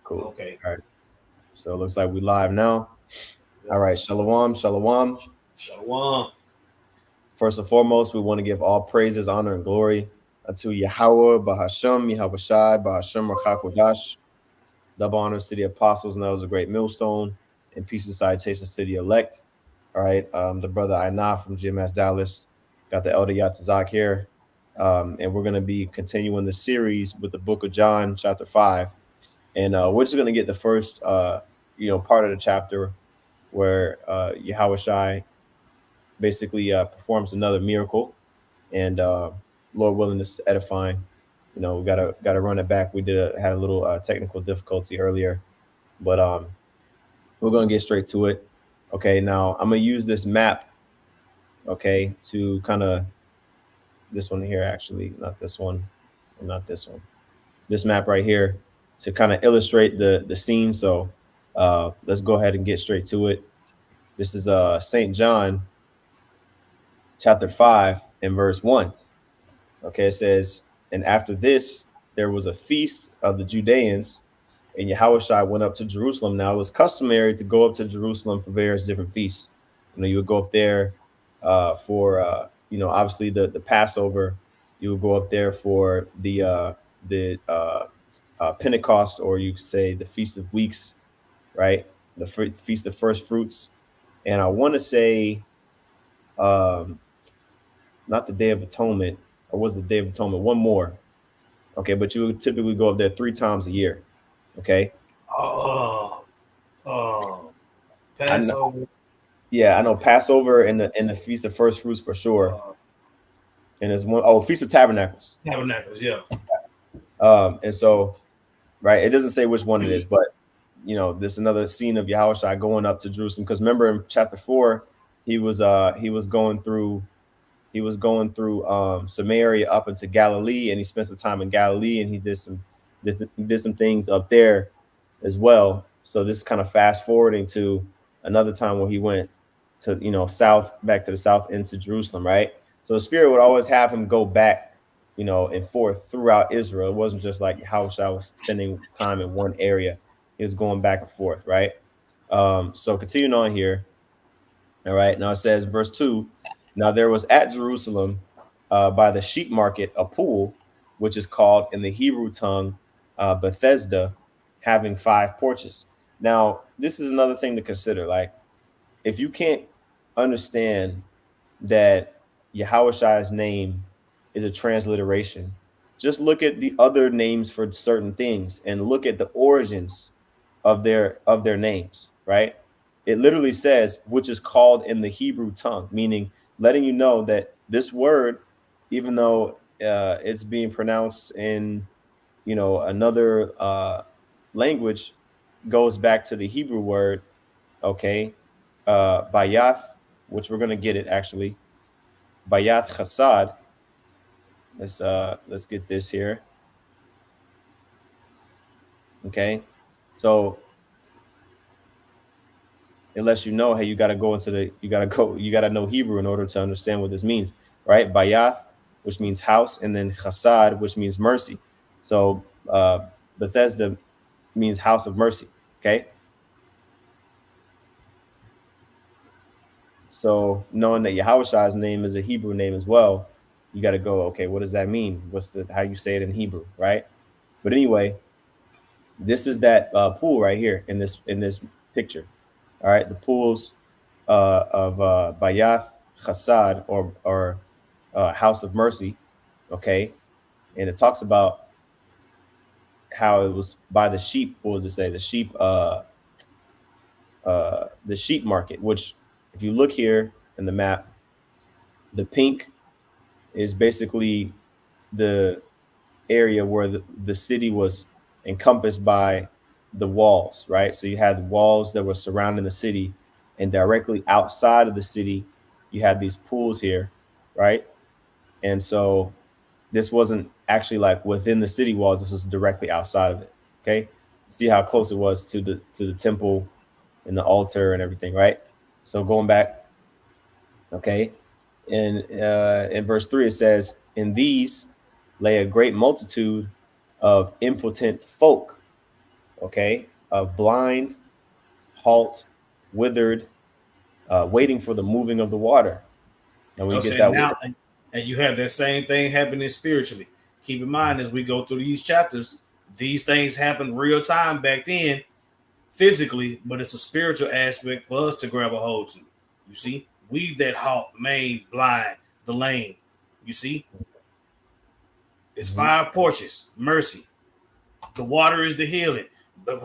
Cool. Okay. All right. So it looks like we live now. Yep. All right. Shalom. Shalom. Shalom. First and foremost, we want to give all praises, honor, and glory unto Yahweh, Bahashem, Yahweh Shai, Bahashem, Rachakodash. Double honors to the apostles, and that was a great millstone. And peace and salutations to the elect. All right. The brother Aina from GMS Dallas got the elder Yatazak here. And we're going to be continuing the series with the book of John, chapter 5. And we're just going to get the first, part of the chapter where Yahweh Shai basically performs another miracle. And Lord willing, this is edifying. We gotta run it back. We had a little technical difficulty earlier, but we're gonna get straight to it. Okay, now I'm gonna use this map. Okay, to kind of this one here, actually, not this one, and not this one. This map right here to kind of illustrate the scene. So let's go ahead and get straight to it. This is Saint John chapter 5 and verse 1. Okay, it says, and after this, there was a feast of the Judeans, and Yahushua went up to Jerusalem. Now, it was customary to go up to Jerusalem for various different feasts. You would go up there for, obviously the Passover. You would go up there for the Pentecost, or you could say the Feast of Weeks, right? The Feast of First Fruits. And I want to say, um, not the Day of Atonement, or was the Day of Atonement? One more. Okay, but you would typically go up there 3 times a year. Okay. Oh, oh, I know, Passover. yeah, I know Passover and the Feast of First Fruits for sure. Uh, And there's Feast of Tabernacles. Tabernacles. Yeah. And so, right, it doesn't say which one it is, but there's another scene of Yahushua going up to Jerusalem. Because remember in chapter 4, he was going through Samaria up into Galilee, and he spent some time in Galilee, and he did some things up there as well. So this is kind of fast forwarding to another time when he went to south, back to the south into Jerusalem, right? So the Spirit would always have him go back, and forth throughout Israel. It wasn't just like Yahushua was spending time in one area; he was going back and forth, right? So continuing on here. All right. Now it says, verse 2, now there was at Jerusalem by the sheep market a pool, which is called in the Hebrew tongue Bethesda, having 5 porches. Now, this is another thing to consider. Like, if you can't understand that Yahushua's name is a transliteration, just look at the other names for certain things and look at the origins of their names, right? It literally says, which is called in the Hebrew tongue, meaning letting you know that this word, even though it's being pronounced in another language, goes back to the Hebrew word, okay, bayath, which we're going to get it actually, bayath chasad. Let's get this here. Okay, so it lets you know, hey, you got to you got to know Hebrew in order to understand what this means, right? Bayath, which means house, and then chasad, which means mercy. So Bethesda means house of mercy. Okay, so knowing that Yahushua's name is a Hebrew name as well, you got to go, okay, what does that mean? How you say it in Hebrew, right? But anyway, this is that pool right here in this picture. All right, the pools of Bayath Chasad, or House of Mercy. Okay, and it talks about how it was by the sheep. What does it say? The sheep market. Which, if you look here in the map, the pink is basically the area where the city was encompassed by the walls, right? So you had walls that were surrounding the city, and directly outside of the city, you had these pools here, right? And so this wasn't actually like within the city walls. This was directly outside of it. Okay, see how close it was to the temple and the altar and everything, right? So going back, okay, in verse 3 it says, "In these lay a great multitude of impotent folk, okay, of blind, halt, withered, waiting for the moving of the water. And I we was get saying that now, word. and you have that same thing happening spiritually. Keep in mind as we go through these chapters, these things happen real time back then, physically, but it's a spiritual aspect for us to grab a hold to. You see, we've that halt, maimed, blind, the lame. You see, it's Mhm. 5 porches, mercy. The water is the healing.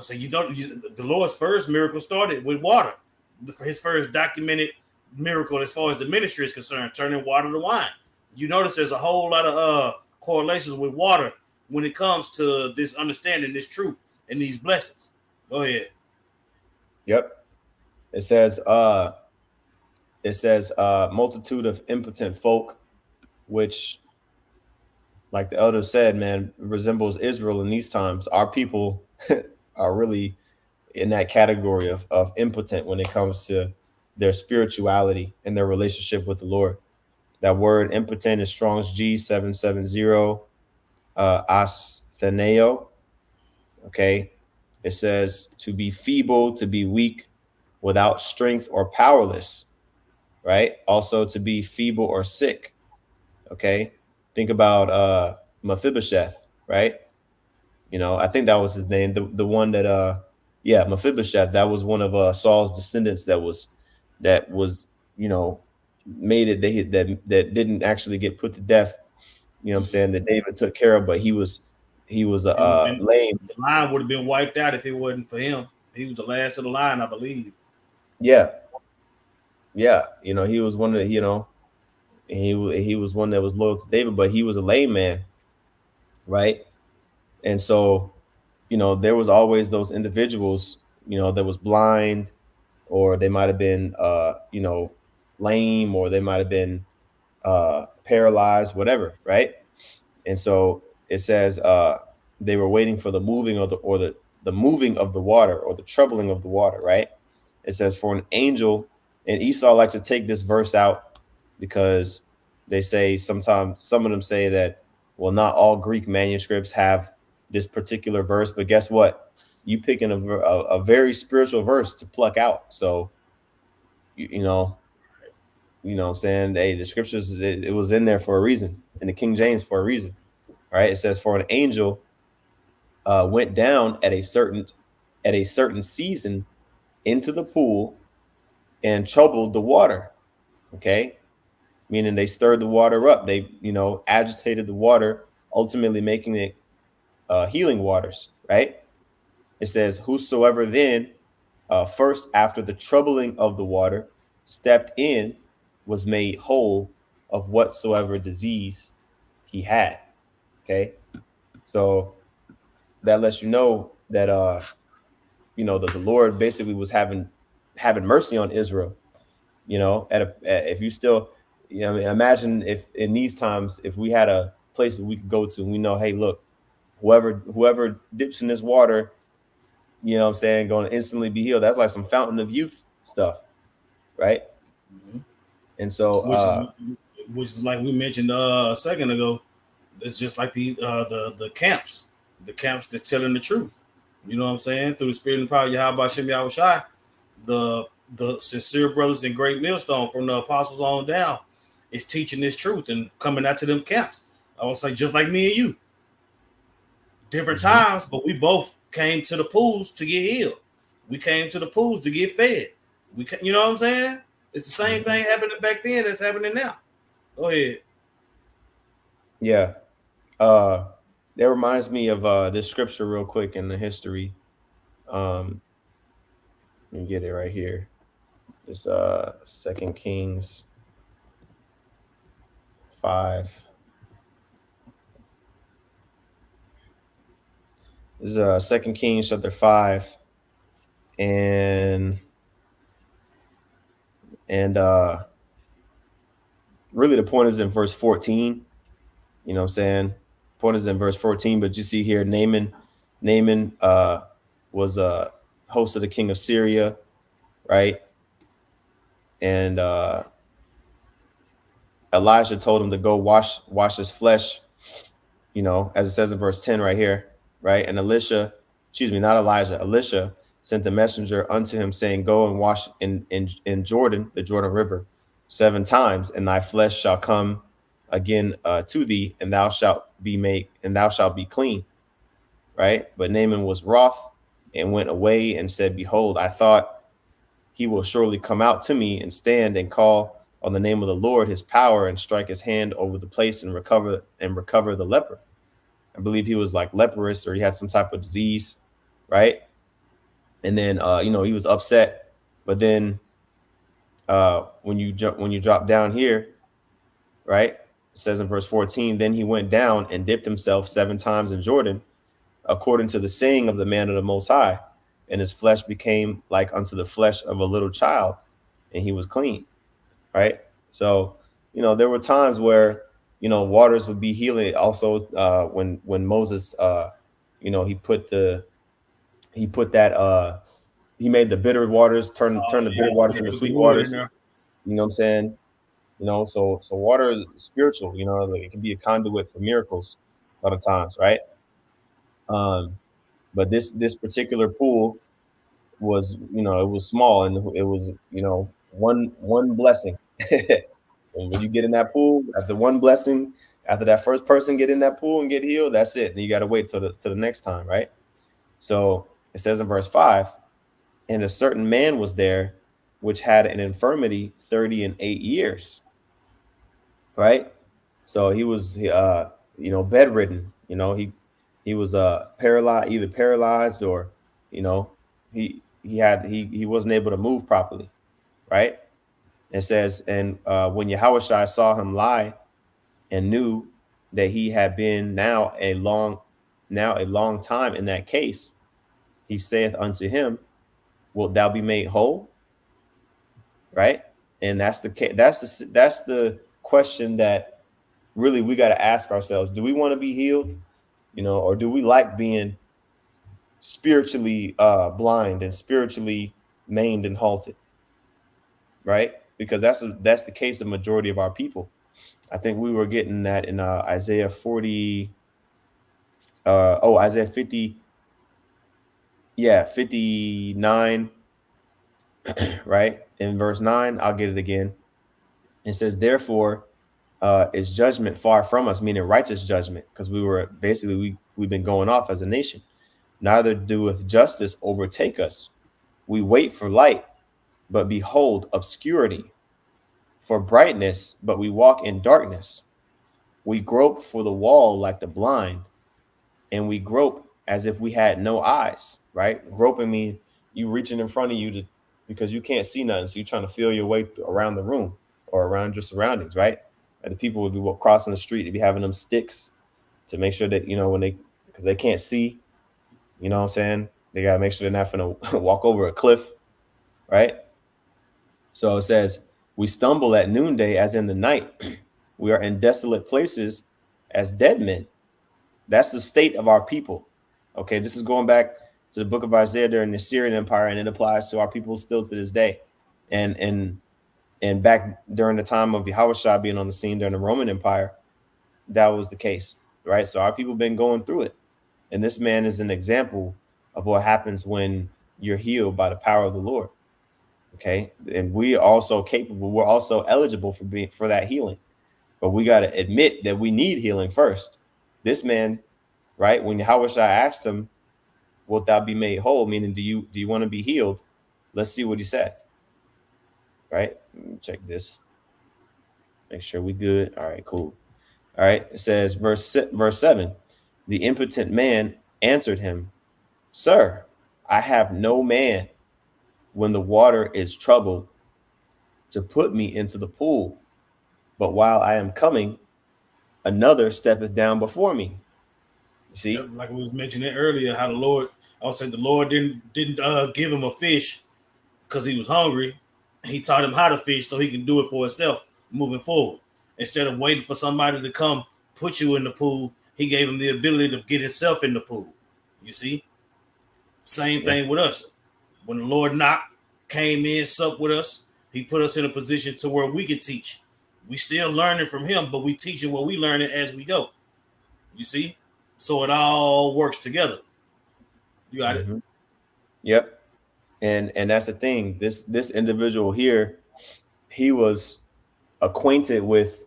So you don't. The Lord's first miracle started with water. His first documented miracle, as far as the ministry is concerned, turning water to wine. You notice there's a whole lot of correlations with water when it comes to this understanding, this truth, and these blessings. Go ahead. Yep. It says, multitude of impotent folk, which, like the elder said, man, resembles Israel in these times. Our people are really in that category of impotent when it comes to their spirituality and their relationship with the Lord. That word impotent is Strong's G770, astheneo. Okay. It says to be feeble, to be weak, without strength or powerless, right? Also to be feeble or sick. Okay. Think about Mephibosheth, right? I think that was his name. The one that yeah, Mephibosheth, that was one of Saul's descendants that was, you know, made it that didn't actually get put to death. You know what I'm saying? That David took care of, but he was And lame. the line would have been wiped out if it wasn't for him. He was the last of the line, I believe. Yeah, yeah. He was one of the, he was one that was loyal to David, but he was a lame man, right? And so, there was always those individuals, that was blind, or they might have been, lame, or they might have been paralyzed, whatever, right? And so it says they were waiting for the moving of the moving of the water, or the troubling of the water, right? It says for an angel, and Esau likes to take this verse out because they say sometimes some of them say that, well, not all Greek manuscripts have this particular verse, but guess what? You picking a very spiritual verse to pluck out. So you, you know what I'm saying, hey, the scriptures, it was in there for a reason, in the King James for a reason, right? It says for an angel went down at a certain season into the pool and troubled the water. Okay, meaning they stirred the water up. They agitated the water, ultimately making it healing waters. Right. It says, "Whosoever then first after the troubling of the water stepped in was made whole of whatsoever disease he had." Okay, so that lets you know that that the Lord basically was having mercy on Israel. If you still, I mean, imagine if in these times, if we had a place that we could go to, and we know, hey, look, whoever dips in this water, what I'm saying, going to instantly be healed. That's like some fountain of youth stuff, right? Mhm. And so, which is which is like we mentioned a second ago. It's just like the camps that's telling the truth. You know what I'm saying? Through the spirit and power of Yahweh Shem Yahushai, the the sincere brothers in Great Millstone from the apostles on down is teaching this truth and coming out to them camps. I would say just like me and you, different mhm, times, but we both came to the pools to get healed. We came to the pools to get fed. You know what I'm saying? It's the same mhm. thing happening back then that's happening now. Go ahead. Yeah, uh, that reminds me of this scripture real quick in the history. Um, let me get it right here. It's Second Kings 5. This is Second Kings chapter 5, and really the point is in verse 14. You know what I'm saying? Point is in verse 14, but you see here Naaman was a host of the king of Syria, right? And Elijah told him to go wash his flesh, as it says in verse 10 right here. right? And not Elijah, Elisha sent a messenger unto him, saying, Go and wash in Jordan, the Jordan River, 7 times, and thy flesh shall come again to thee, and thou shalt be clean, right? But Naaman was wroth and went away and said, Behold, I thought he will surely come out to me and stand and call on the name of the Lord his power and strike his hand over the place and recover the leper. I believe he was like leprous or he had some type of disease, right? And then he was upset. But then when you drop down here, right? It says in verse 14, then he went down and dipped himself 7 times in Jordan, according to the saying of the man of the Most High, and his flesh became like unto the flesh of a little child, and he was clean, right? So, there were times where, waters would be healing. Also, when Moses, he put that, he made the bitter waters turn the bitter waters into sweet waters. You know what I'm saying? So water is spiritual. Like it can be a conduit for miracles a lot of times, right? But this particular pool was, it was small, and it was, one blessing. And when you get in that pool, after one blessing, after that first person get in that pool and get healed, that's it. And you got to wait till the next time, right? So it says in verse 5, and a certain man was there which had an infirmity 38 years, right? So he was bedridden. He was paralyzed, either paralyzed or he wasn't able to move properly, right? It says, and when Yahushua saw him lie and knew that he had been now a long time in that case, he saith unto him, wilt thou be made whole? Right? And that's the question that really we got to ask ourselves. Do we want to be healed? Or do we like being spiritually blind and spiritually maimed and halted? Right? Because that's the case of majority of our people. I think we were getting that in Isaiah 40. Isaiah 50. Yeah, 59. Right? In verse 9, I'll get it again. It says, therefore, is judgment far from us, meaning righteous judgment, because we've been going off as a nation. Neither doeth justice overtake us. We wait for light, but behold obscurity, for brightness, but we walk in darkness. We grope for the wall like the blind, and we grope as if we had no eyes, right? Groping means you reaching in front of you because you can't see nothing. So you're trying to feel your way around the room or around your surroundings, right? And the people would be crossing the street, they'd be having them sticks to make sure that, because they can't see, you know what I'm saying? They got to make sure they're not going to walk over a cliff, right? So it says, we stumble at noonday as in the night. We are in desolate places as dead men. That's the state of our people. Okay, this is going back to the book of Isaiah during the Assyrian Empire, and it applies to our people still to this day. And back during the time of Yahushua being on the scene during the Roman Empire, that was the case, right? So our people been going through it. And this man is an example of what happens when you're healed by the power of the Lord. Okay. And we are also capable, we're also eligible for that healing. But we got to admit that we need healing first. This man, right, when Yahushua asked him, wilt thou be made whole? Meaning, do you want to be healed? Let's see what he said. Right? Let me check this. Make sure we good. All right, cool. All right. It says, verse 7, the impotent man answered him, Sir, I have no man when the water is troubled to put me into the pool. But while I am coming, another steppeth down before me. You see? Yep, like we was mentioning earlier, how the Lord didn't give him a fish because he was hungry. He taught him how to fish so he can do it for himself moving forward. Instead of waiting for somebody to come put you in the pool, he gave him the ability to get himself in the pool. You see? Same thing with us. When the Lord came in, supped with us, he put us in a position to where we could teach. We still learning from him, but we teaching what we learning as we go. You see? So it all works together. You got it. Mm-hmm. Yep. And that's the thing. This individual here, he was acquainted with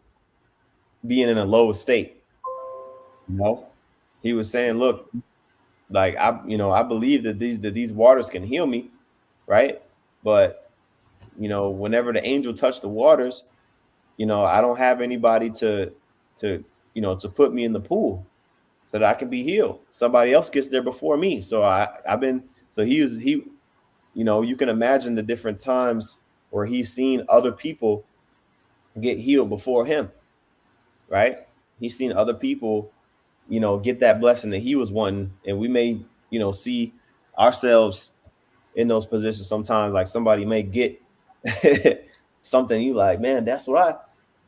being in a low state. You know, he was saying, "Look, like I believe that these waters can heal me, right? But whenever the angel touched the waters, I don't have anybody to to put me in the pool so that I can be healed. Somebody else gets there before me. So I've been so he you can imagine the different times where he's seen other people get healed before him, right? He's seen other people, get that blessing that he was wanting, and we may, see ourselves in those positions sometimes. Like somebody may get something you like, man, that's what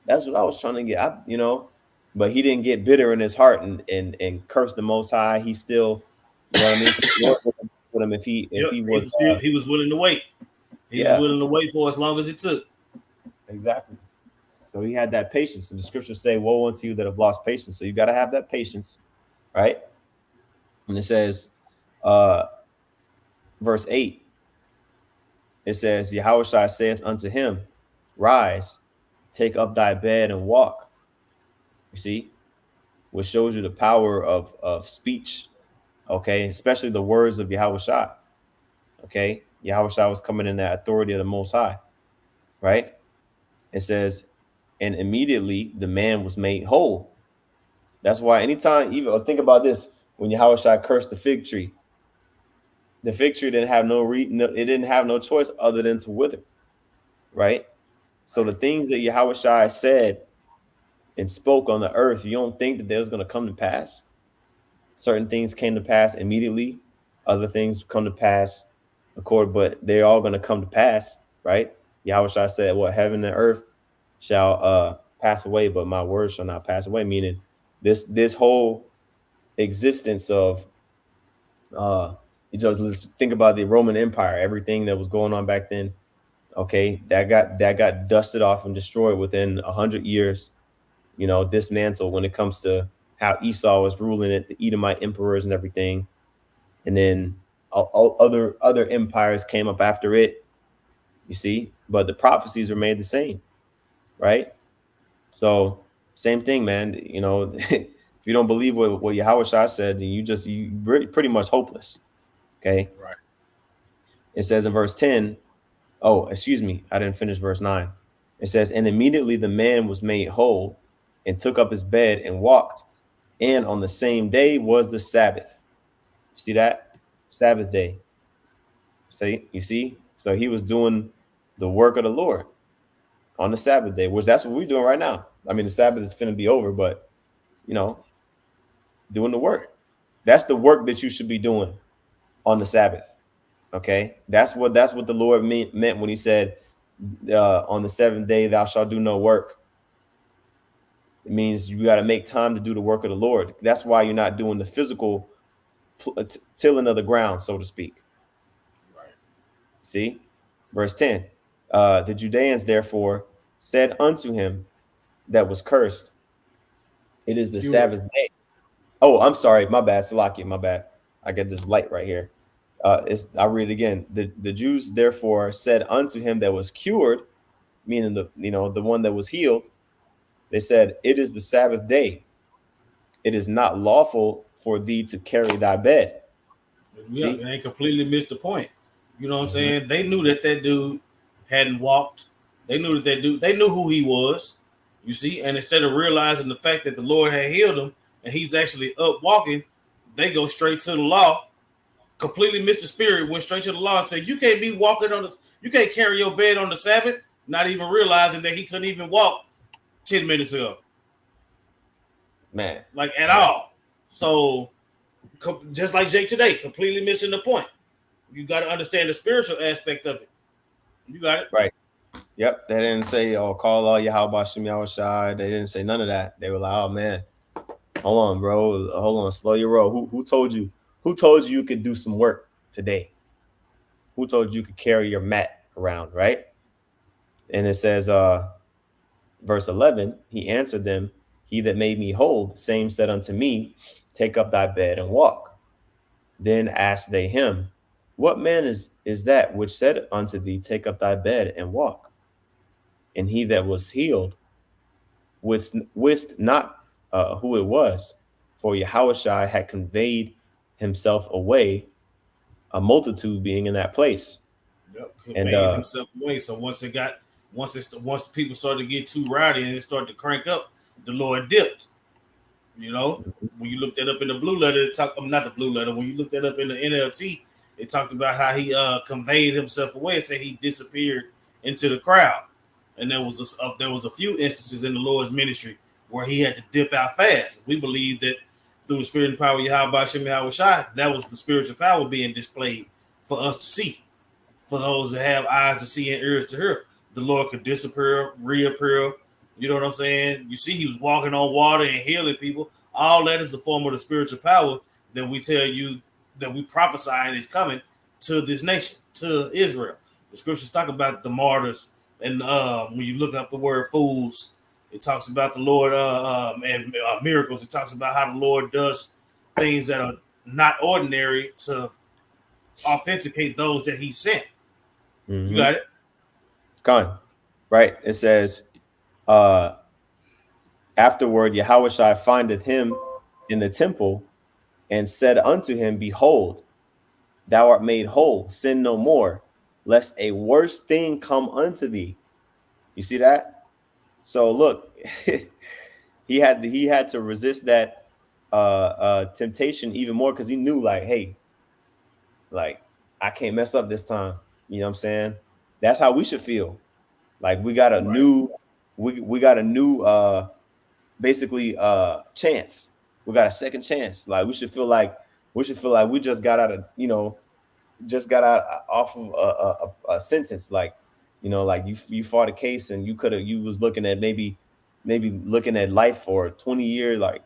I was trying to get. But he didn't get bitter in his heart and curse the Most High. He still, you know what I mean? Lord with him if Yep. he was, He was willing to wait. He was yeah, willing to wait for as long as it took. exactly. So he had that patience, and the scriptures say, "Woe unto you that have lost patience." So you got to have that patience, right? And it says, uh, verse 8, it says, Yahushua saith unto him, Rise, take up thy bed and walk. You see, which shows you the power of speech, okay, especially the words of Yahushua. Okay, Yahushua was coming in that authority of the Most High, right? It says, and immediately the man was made whole. That's why anytime, even think about this, when Yahushua cursed the fig tree didn't have it didn't have no choice other than to wither, right? So the Right. things that Yahushua said and spoke on the earth, you don't think that there's going to come to pass? Certain things came to pass immediately, other things come to pass but they're all going to come to pass, right? Yahushua said, "What heaven and earth shall pass away, but my words shall not pass away." Meaning, this whole existence of you just think about the Roman Empire, everything that was going on back then. Okay, that got dusted off and destroyed within 100 years. Dismantled when it comes to how Esau was ruling it, the Edomite emperors and everything, and then all other empires came up after it. You see, but the prophecies are made the same, right? So same thing, man. If you don't believe what Yahweh Shah said, then you pretty much hopeless. Okay, Right. it says in verse 10. Oh, excuse me, I didn't finish verse 9. It says, and immediately the man was made whole and took up his bed and walked. And on the same day was the Sabbath. See that? Sabbath day. See, you see? So he was doing the work of the Lord on the Sabbath day, which that's what we're doing right now. I mean, the Sabbath is finna be over, but you know, doing the Right. work. That's the work that you should be doing on the Sabbath. Okay. That's what the Lord meant when he said, on the seventh day thou shalt do no work. It means you got to make time to do the work of the Lord. That's why you're not doing the physical tilling of the ground, so to speak. Right. See, verse 10. The Judeans therefore said unto him that was cursed, it is the Cured. Sabbath day. Oh, I'm sorry, my bad, Salakia, my bad. I get this light right here. I'll read it again. The Jews therefore said unto him that was cured, meaning the one that was healed. They said, it is the Sabbath day. It is not lawful for thee to carry thy bed. Yeah, See? they completely missed the point. You know what I'm Mm-hmm. saying? They knew that dude hadn't walked. They knew that dude. They knew who he was. You see, and instead of realizing the fact that the Lord had healed him and he's actually up walking, they go straight to the law. Completely missed the spirit. Went straight to the law and said, "You can't be walking on the. You can't carry your bed on the Sabbath." Not even realizing that he couldn't even walk 10 minutes ago, Man, like at man, all. So just like Jake today, completely missing the point. You got to understand the spiritual aspect of it. You got it. right. Yep. They didn't say, oh, call all Yahweh Shem Yahweh Shai. They didn't say none of that. They were like, oh man, hold on, bro. Hold on, slow your roll. Who told you? Who told you could do some work today? Who told you could carry your mat around, right? And it says, verse 11, he answered them He that made me whole, the same said unto me, take up thy bed and walk. Then asked they him, what man is that which said unto thee, take up thy bed and walk? And he that was healed wist not who it was, for Yahushua had conveyed himself away, a multitude being in that place. Yep, And conveyed himself away. So once the people started to get too rowdy and it started to crank up, the Lord dipped. You know, when you look that up in the blue letter, not the blue letter. When you look that up in the NLT, it talked about how he conveyed himself away and said he disappeared into the crowd. And there was a few instances in the Lord's ministry where he had to dip out fast. We believe that through the spirit and power of Yahweh Shem Yahweh Shai, that was the spiritual power being displayed for us to see. For those that have eyes to see and ears to hear, the Lord could disappear, reappear. You know what I'm saying? You see, he was walking on water and healing people. All that is a form of the spiritual power that we tell you that we prophesying is coming to this nation, to Israel. The scriptures talk about the martyrs, and when you look up the word fools, it talks about the Lord and miracles. It talks about how the Lord does things that are not ordinary to authenticate those that he sent. You got it? Con, right? It says, uh, afterward, Yahushua findeth him in the temple and said unto him, behold, thou art made whole, sin no more, lest a worse thing come unto thee. You see that? So look, he had to resist that temptation even more, because he knew, like, hey, like, I can't mess up this time. You know what I'm saying? That's how we should feel. Like we got a new, we got a new basically chance. We got a second chance. Like we should feel like we just got out of, just got out off of a sentence. Like, like you fought a case and you was looking at maybe looking at life for 20 years, like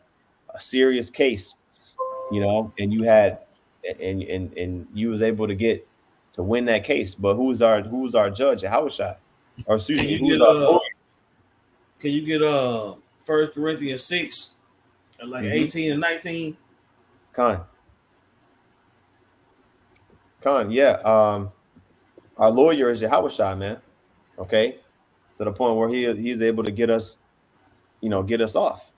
a serious case, and you had and you was able to get to win that case. But who's our judge? How was shot? Or excuse Can me, you who's get our lawyer? First Corinthians 6, like 18 and 19? Con, yeah. Our lawyer is Yahushua, man. Okay, to the point where he's able to get us, get us off,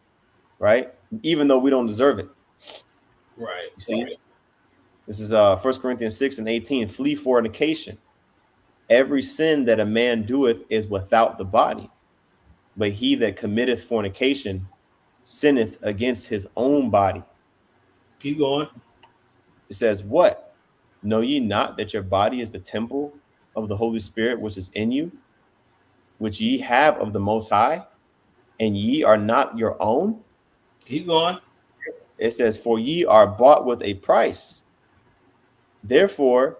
right? Even though we don't deserve it. Right. You see, this is 1 Corinthians 6 and 18. Flee fornication. Every sin that a man doeth is without the body, but he that committeth fornication sinneth against his own body. Keep going. It says, what? Know ye not that your body is the temple of the Holy Spirit which is in you, which ye have of the Most High, and ye are not your own? Keep going. It says, for ye are bought with a price. Therefore,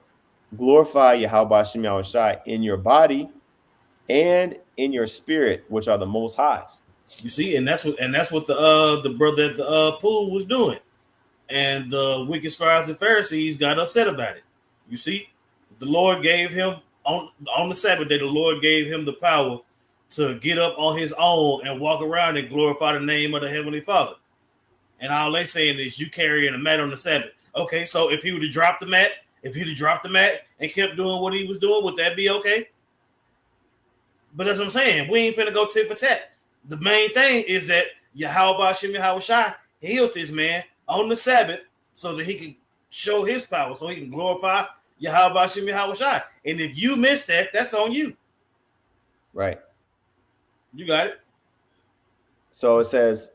glorify Yahweh Shem Yahushai in your body and in your spirit, which are the Most Highs. You see, and that's what the brother at the pool was doing. And the wicked scribes and Pharisees got upset about it. You see, the Lord gave him on the Sabbath day, the Lord gave him the power to get up on his own and walk around and glorify the name of the Heavenly Father. And all they saying is you carrying a mat on the Sabbath. Okay, so if he would have dropped the mat, and kept doing what he was doing, would that be okay? But that's what I'm saying. We ain't finna go tit for tat. The main thing is that Yahweh Shem Yahweh Shai healed this man on the Sabbath so that he can show his power, so he can glorify Yahweh Shem Yahweh Shai. And if you miss that, that's on you. Right. You got it. So it says,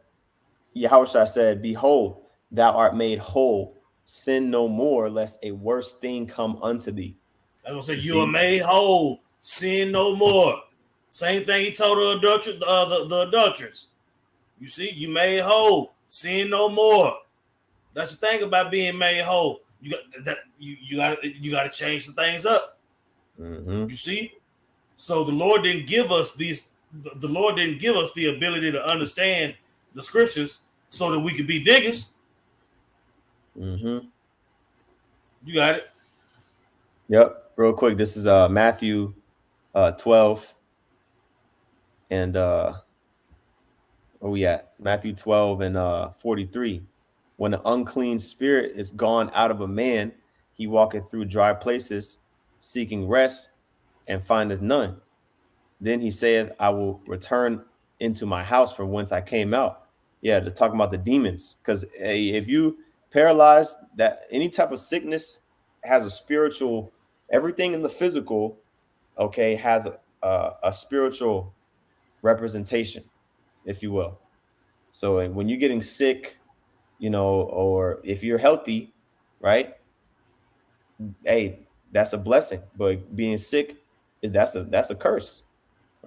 Yahushua said, behold, thou art made whole. Sin no more, lest a worse thing come unto thee. That's what I said. You are made whole. Sin no more. Same thing he told the adulteress. You see, you made whole. Sin no more. That's the thing about being made whole. You got that. You got to change some things up. Mm-hmm. You see, so the Lord didn't give us these. The Lord didn't give us the ability to understand the scriptures so that we could be diggers. Mm-hmm. You got it. Yep. Real quick, this is Matthew 12 and where we at? Matthew 12 and 43. When the unclean spirit is gone out of a man, he walketh through dry places, seeking rest, and findeth none. Then he saith, I will return into my house from whence I came out. Yeah, they're talking about the demons. Because if you paralyze, that any type of sickness has a spiritual, everything in the physical, okay, has a spiritual representation, if you will. So when you're getting sick, or if you're healthy, right? Hey, that's a blessing. But being sick is that's a curse,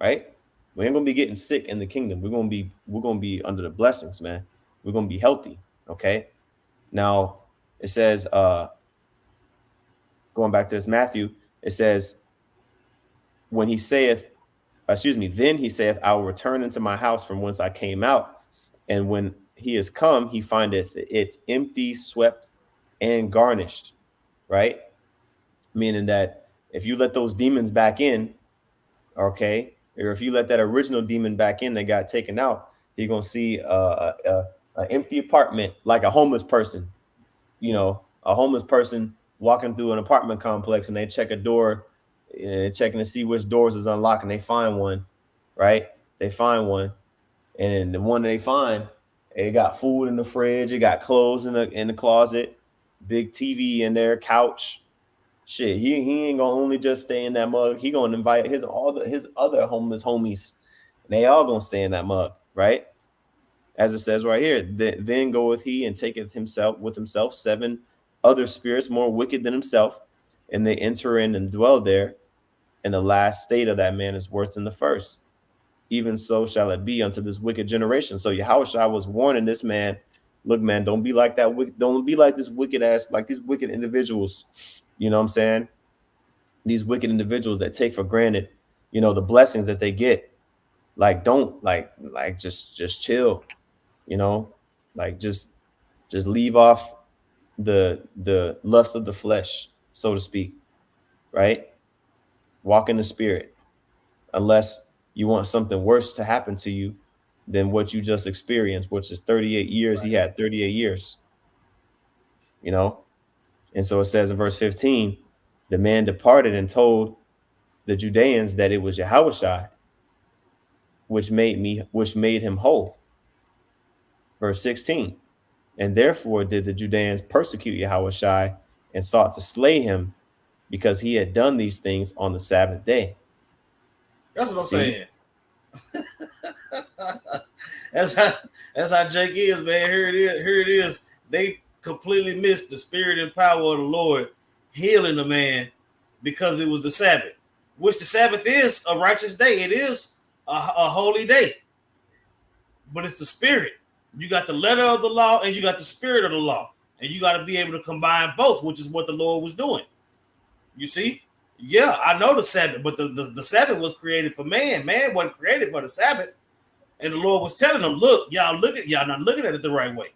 right? We ain't gonna be getting sick in the kingdom. We're gonna be under the blessings, man. We're gonna be healthy. Okay. Now it says, going back to this Matthew, it says, when he saith, excuse me, then he saith, I will return into my house from whence I came out. And when he is come, he findeth it empty, swept, and garnished, right? Meaning that if you let those demons back in, okay, or if you let that original demon back in that got taken out, you're gonna see a empty apartment, like a homeless person. A homeless person walking through an apartment complex, and they check a door, and checking to see which doors is unlocked, and they find one, right? They find one, and the one they find, it got food in the fridge, it got clothes in the closet, big TV in there, couch. Shit, he ain't gonna only just stay in that mug. He gonna invite his other homeless homies, and they all gonna stay in that mug, right? As it says right here, then goeth he and taketh himself with himself 7 other spirits more wicked than himself, and they enter in and dwell there. And the last state of that man is worse than the first. Even so shall it be unto this wicked generation. So Yahushua was warning this man, look, man, don't be like that. Don't be like this wicked ass, like these wicked individuals. You know what I'm saying? These wicked individuals that take for granted, the blessings that they get. Like, don't just chill, you know, like just leave off the lust of the flesh, so to speak, right? Walk in the spirit, unless you want something worse to happen to you than what you just experienced, which is 38 years. He Right. had 38 years, you know? And so it says in verse 15, the man departed and told the Judeans that it was Yahushua which made him whole. Verse 16, and therefore did the Judeans persecute Yahushua and sought to slay him because he had done these things on the Sabbath day. That's what I'm See? saying. that's how that's how Jake is, man. Here it is. Here it is. They completely missed the spirit and power of the Lord healing the man because it was the Sabbath, which the Sabbath is a righteous day. It is a holy day, but it's the spirit. You got the letter of the law and you got the spirit of the law, and you got to be able to combine both, which is what the Lord was doing. You see? Yeah, I know the Sabbath, but the Sabbath was created for man. Man wasn't created for the Sabbath. And the Lord was telling them, look, y'all not looking at it the right way.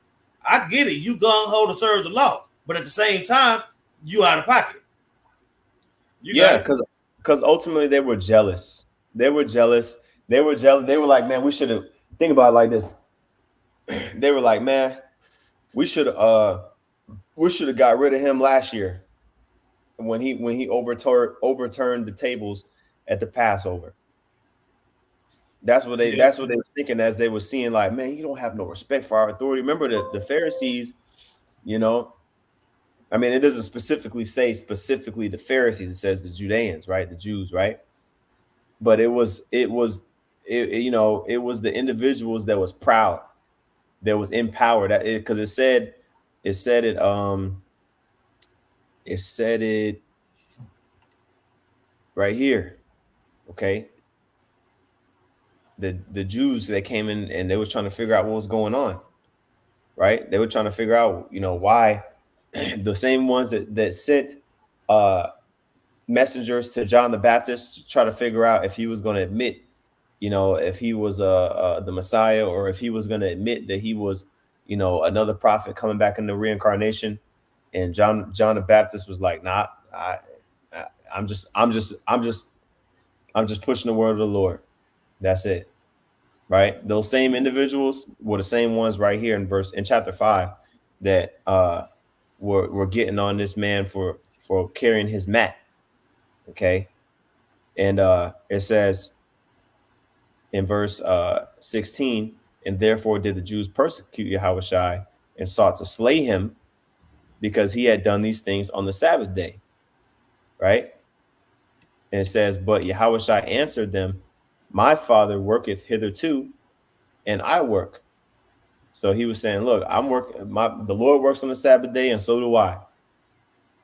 I get it. You gung ho to serve the law, but at the same time, you out of pocket. You got Yeah, it. because ultimately they were jealous. They were jealous. They were jealous. They were like, man, we should have, think about it like this. They were like, man, we should we should have got rid of him last year when he overturned the tables at the Passover. Yeah. That's what they was thinking as they were seeing, like, man, you don't have no respect for our authority. Remember the Pharisees, you know, I mean, it doesn't specifically say specifically the Pharisees, it says the Judeans, right? The Jews, right? But it was the individuals that was proud, that was in power, that because it said it it said it right here, okay? The Jews that came in and they was trying to figure out what was going on, right? They were trying to figure out, why the same ones that sent uh messengers to John the Baptist to try to figure out if he was going to admit, if he was the Messiah, or if he was going to admit that he was, another prophet coming back in the reincarnation. And John the Baptist was like, nah, I I'm just pushing the word of the Lord. That's it. right? Those same individuals were the same ones right here in chapter 5 that were getting on this man for carrying his mat. Okay. And it says in verse 16, and therefore did the Jews persecute Yahushua and sought to slay him because he had done these things on the Sabbath day. Right. And it says, but Yahushua answered them, my father worketh hitherto, and I work. So he was saying, look, I'm working, the Lord works on the Sabbath day, and so do I.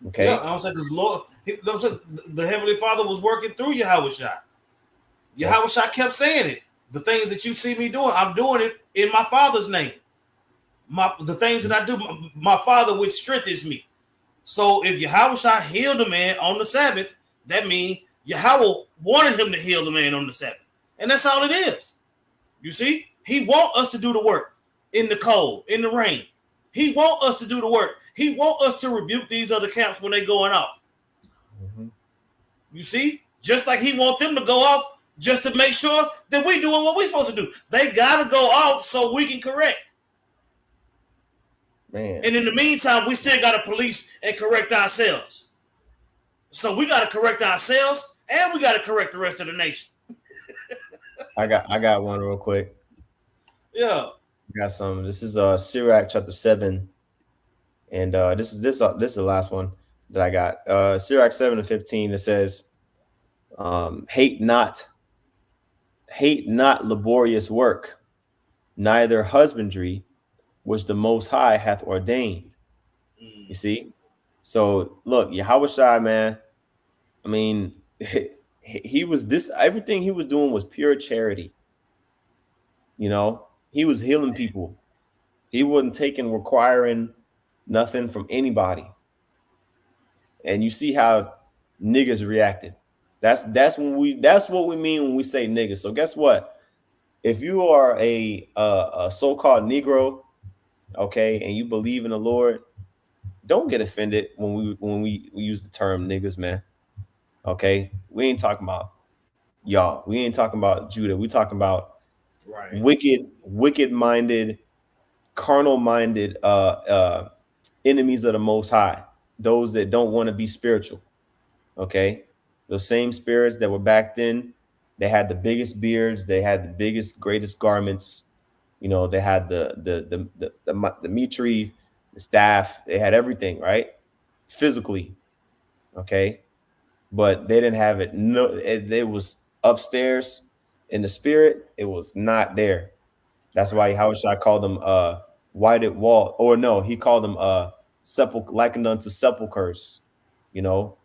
Yeah, Okay. I'm saying this Lord, the Heavenly Father was working through Yahweh Shai. Yep. Yahweh Shai kept saying it. The things that you see me doing, I'm doing it in my Father's name. The things that I do, my Father which strengthens me. So if Yahweh Shai healed a man on the Sabbath, that means Yahweh wanted him to heal the man on the Sabbath. And that's all it is. You see? He want us to do the work in the cold, in the rain. He want us to do the work. He want us to rebuke these other camps when they going off. Mm-hmm. You see? Just like he want them to go off just to make sure that we doing what we supposed to do. They got to go off so we can correct. Man. And in the meantime, we still got to police and correct ourselves. So we got to correct ourselves and we got to correct the rest of the nation. I got one real quick. Yeah. I got some. This is Sirach chapter 7, and this is the last one that I got. Sirach 7:15. It says, hate not laborious work, neither husbandry which the Most High hath ordained. You see? So look, Yahushua, man, I mean, he was this, everything he was doing was pure charity. You know, he was healing people. He wasn't requiring nothing from anybody. And you see how niggas reacted. That's what we mean when we say niggas. So guess what? If you are a so-called Negro, okay, and you believe in the Lord, don't get offended when we use the term niggas, man. Okay, we ain't talking about y'all. We ain't talking about Judah. We talking about Right. wicked minded, carnal minded enemies of the Most High. Those that don't want to be spiritual. Okay, those same spirits that were back then. They had the biggest beards. They had the biggest, greatest garments. You know, they had the mitri, the staff. They had everything, right? Physically, okay, but they didn't have it. No, it was upstairs in the spirit. It was not there. That's why how should I call them whited wall, or no, he called them likened unto sepulchers, you know,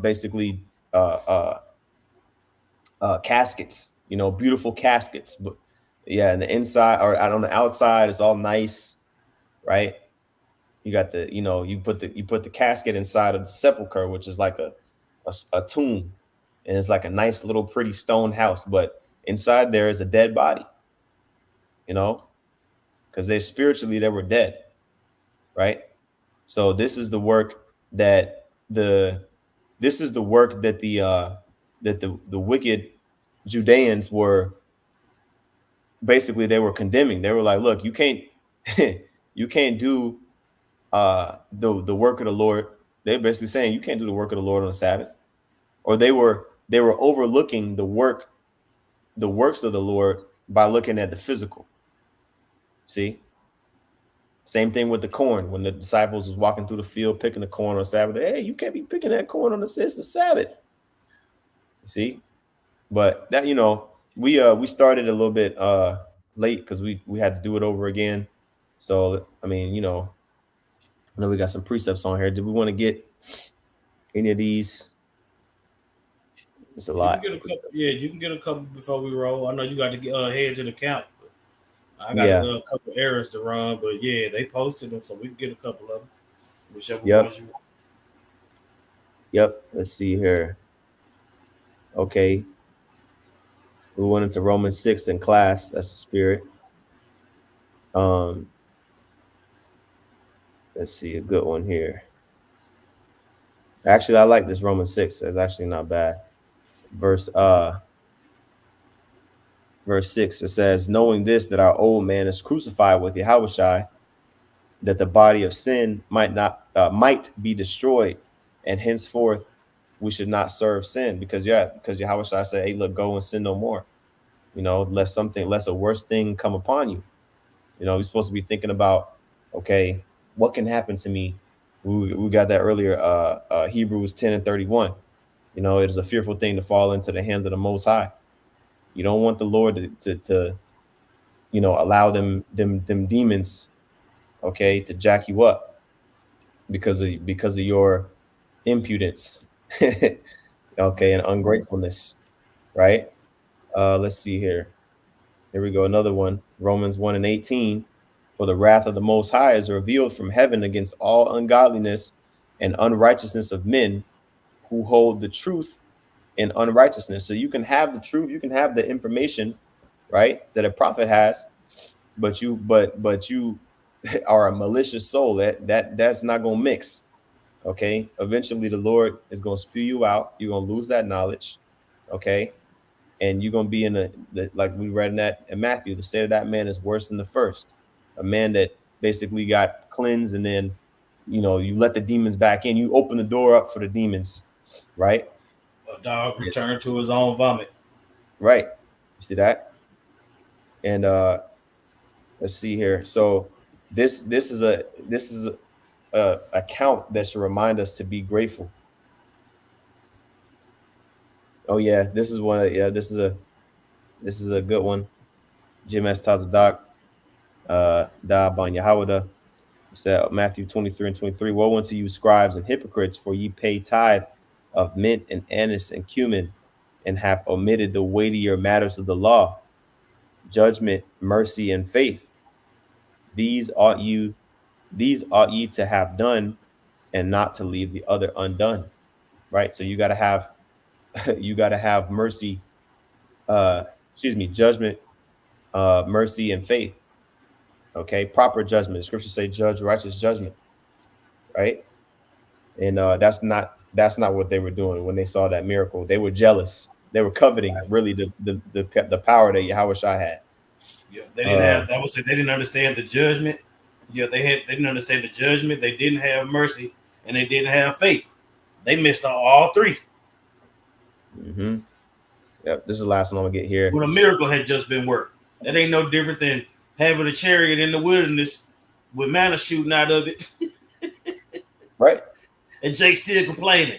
basically uh uh caskets, you know, beautiful caskets. But yeah, and the inside or on the outside it's all nice, right? You got you put the casket inside of the sepulcher, which is like a tomb, and it's like a nice little pretty stone house, but inside there is a dead body, you know, because they were dead, right? So that the this is the work that the wicked Judeans were basically they were condemning. They were like, look, you can't you can't do the work of the Lord. They're basically saying you can't do the work of the Lord on the Sabbath. Or they were overlooking the works of the Lord by looking at the physical. See? Same thing with the corn. When the disciples was walking through the field picking the corn on Sabbath, hey, you can't be picking that corn on it's the Sabbath. See? But that we started a little bit late because we had to do it over again. So I mean, I know we got some precepts on here. Did we want to get any of these? It's a You can lot get a of couple. precepts. Yeah, you can get a couple before we roll. I know you got to get head to the count. I got Yeah. a couple errands to run, but yeah, they posted them, so we can get a couple of them, whichever Yep. ones you want. Yep. Let's see here. Okay. We went into Romans 6 in class. That's the spirit. Um, let's see a good one here. Actually, I like this Romans 6. It's actually not bad. Verse Verse 6, it says, knowing this, that our old man is crucified with Yahushua, that the body of sin might be destroyed, and henceforth we should not serve sin. Because Yahushua said, hey, look, go and sin no more. Lest a worse thing come upon you. We're supposed to be thinking about, okay, what can happen to me? We got that earlier, Hebrews 10 and 31. It is a fearful thing to fall into the hands of the Most High. You don't want the Lord to allow them demons, okay, to jack you up because of your impudence, okay, and ungratefulness, right? Let's see here. Here we go. Another one. Romans 1 and 18. For the wrath of the Most High is revealed from heaven against all ungodliness and unrighteousness of men who hold the truth in unrighteousness. So you can have the truth, you can have the information, right, that a prophet has, but you are a malicious soul. That's not gonna mix. Okay. Eventually the Lord is gonna spew you out. You're gonna lose that knowledge. Okay. And you're gonna be in like we read in that in Matthew, the state of that man is worse than the first. A man that basically got cleansed, and then you let the demons back in. You open the door up for the demons, right? A dog returned to his own vomit. Right. You see that? And let's see here. So this is a account that should remind us to be grateful. Oh yeah, this is one. Yeah, this is a good one. GMS Tazadak, Da Ban Yahawada. It said Matthew 23 and 23. Woe unto you, scribes and hypocrites, for ye pay tithe of mint and anise and cumin, and have omitted the weightier matters of the law, judgment, mercy, and faith. These ought you, these ought ye to have done, and not to leave the other undone. Right. So you gotta have you gotta have mercy, judgment, mercy, and faith. Okay, proper judgment. The scriptures say, "Judge righteous judgment." Right, and that's not what they were doing when they saw that miracle. They were jealous. They were coveting, really, the power that Yahweh Shai had. Yeah, they didn't have. I would say they didn't understand the judgment. Yeah, they didn't understand the judgment. They didn't have mercy, and they didn't have faith. They missed all three. Mm-hmm. Yep. This is the last one I'm gonna get here. When a miracle had just been worked, that ain't no different than having a chariot in the wilderness with manna shooting out of it, Right. and Jake still complaining.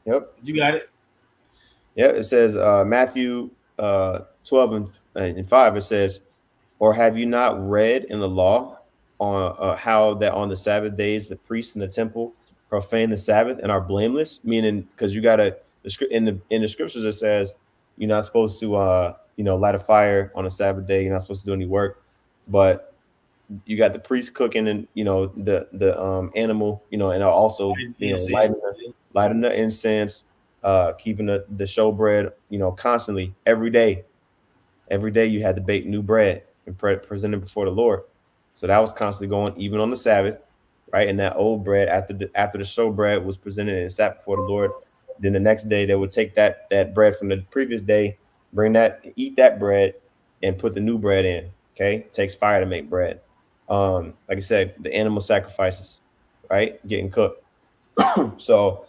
Yep. You got it. Yeah. It says Matthew 12 and 5. It says, or have you not read in the law on how that on the Sabbath days the priests in the temple profane the Sabbath and are blameless? Meaning, because you gotta in the scriptures it says you're not supposed to light a fire on a Sabbath day. You're not supposed to do any work, but you got the priest cooking and the animal, and also lighting the incense, keeping the showbread, constantly every day you had to bake new bread and present it before the Lord. So that was constantly going, even on the Sabbath, right? And that old bread, after the show bread was presented and sat before the Lord, then the next day they would take that bread from the previous day, eat that bread, and put the new bread in. Okay, it takes fire to make bread. Like I said, the animal sacrifices, right, getting cooked. So,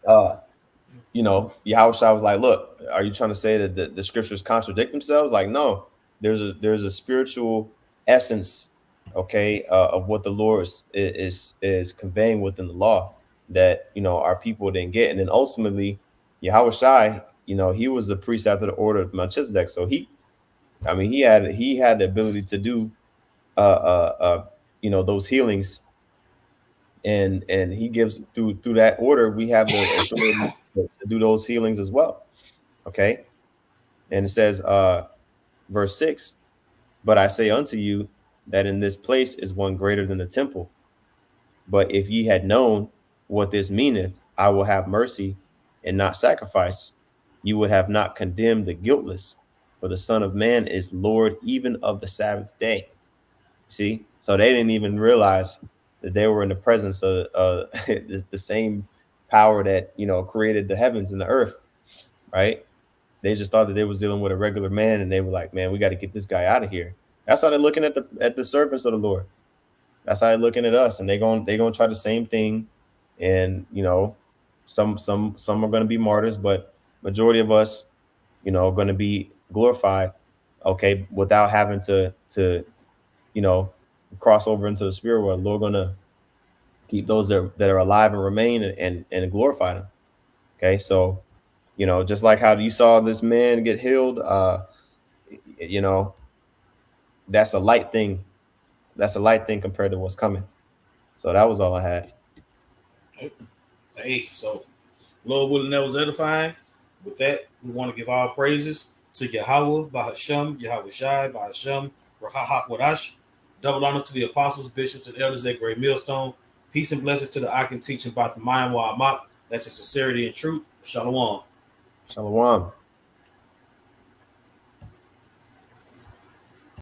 Yahushua was like, look, are you trying to say that the scriptures contradict themselves? Like, no, there's a spiritual essence, okay, of what the Lord is conveying within the law that our people didn't get. And then ultimately, Yahushua, he was the priest after the order of Melchizedek. So he had the ability to do those healings, and he gives through that order, we have the authority to do those healings as well. Okay. And it says, verse 6, but I say unto you that in this place is one greater than the temple. But if ye had known what this meaneth, I will have mercy and not sacrifice, you would have not condemned the guiltless. For the Son of Man is Lord even of the Sabbath day. See, so they didn't even realize that they were in the presence of the same power that created the heavens and the earth, right? They just thought that they was dealing with a regular man, and they were like, man, we got to get this guy out of here. That's how they're looking at the servants of the Lord. That's how they're looking at us, and they're gonna try the same thing. And some are gonna be martyrs, but majority of us, are gonna be glorified, okay, without having to you know cross over into the spirit world. Lord gonna keep those that are alive and remain, and glorify them. Okay, so just like how you saw this man get healed, you know, that's a light thing. That's a light thing compared to what's coming. So that was all I had. Hey, so Lord willing, that was edifying. With that, we want to give our praises to Yahweh, Bahasham, Yahweh Shai, Bahasham, Rahahak Wadash. Double honors to the apostles, bishops, and elders at Great Millstone. Peace and blessings to the I can teach about the Mayan Wa'amak. That's in sincerity and truth. Shalom. Shalom.